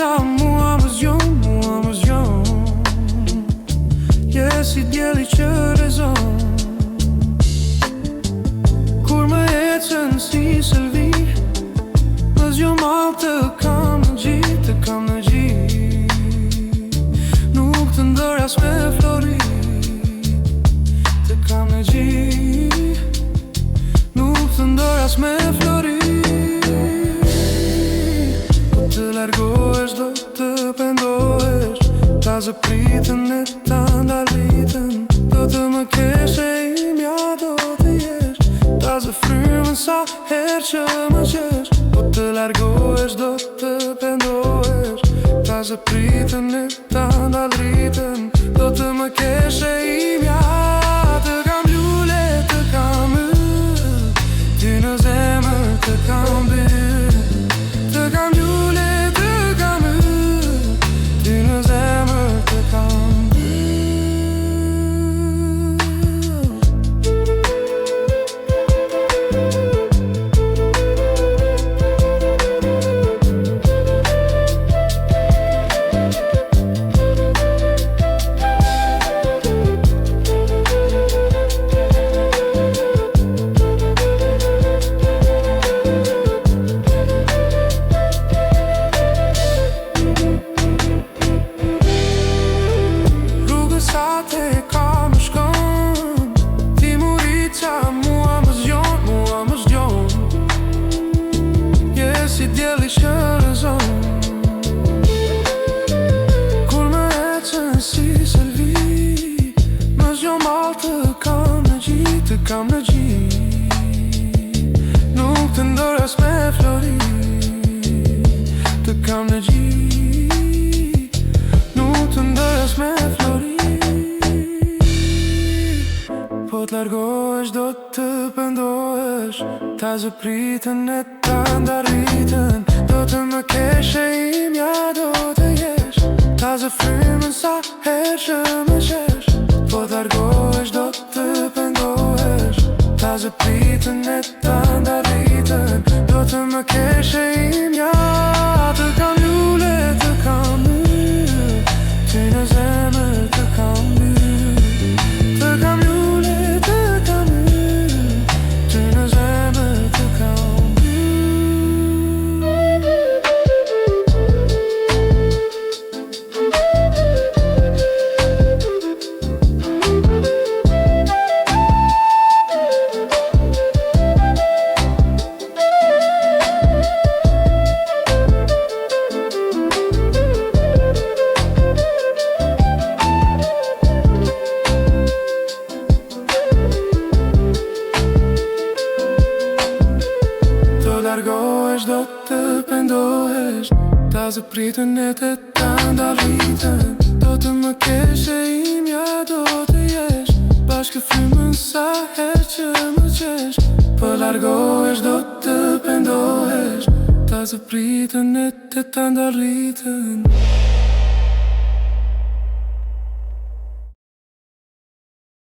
qa mua më zgjon Je si djeli që rezon Kur më ecën si sëlvi Më zgjon mal të kam në gjit Nuk të ndër as me flori Të kam në gjit Nuk të ndër as me flori Po të largohesh do të pendohesh Ta zë pritën e ta ndalitën Do të më kesh e imja do të jesh Ta zë frymën sa her që më qesh Po të largohesh do të pendohesh Ta zë pritën e ta ndalitën Do të më kesh e imja Të kam lule, të kam Ty në zemër të kam Të kam lule, të kam Ty në zemër të kam Si djeli që rezon Kur më ecën si sëlvi Më zgjon mal të kam në gjit Nuk të ndër as me flori Të kam në gjit Nuk të ndër as me flori Po t'largohesh do të pendohesh Ta zë pritën e ta ndaritën Do të më kesh e imja do të jesh Ta zë frymën sa her që më qesh Po t'largohesh do të pendohesh Ta zë pritën e ta ndaritën Do të më kesh e imja Të kam lule, të kam Ty në zemër të kam Të kam lule, të kam Ty në zemër të kam Largohesh do të pendohesh Ta zë pritën e të ta ndalitën Do të më kesh e imja do të jesh Bashkë frymën sa her që më qesh Po largohesh do të pendohesh Ta zë pritën e të ta ndalitën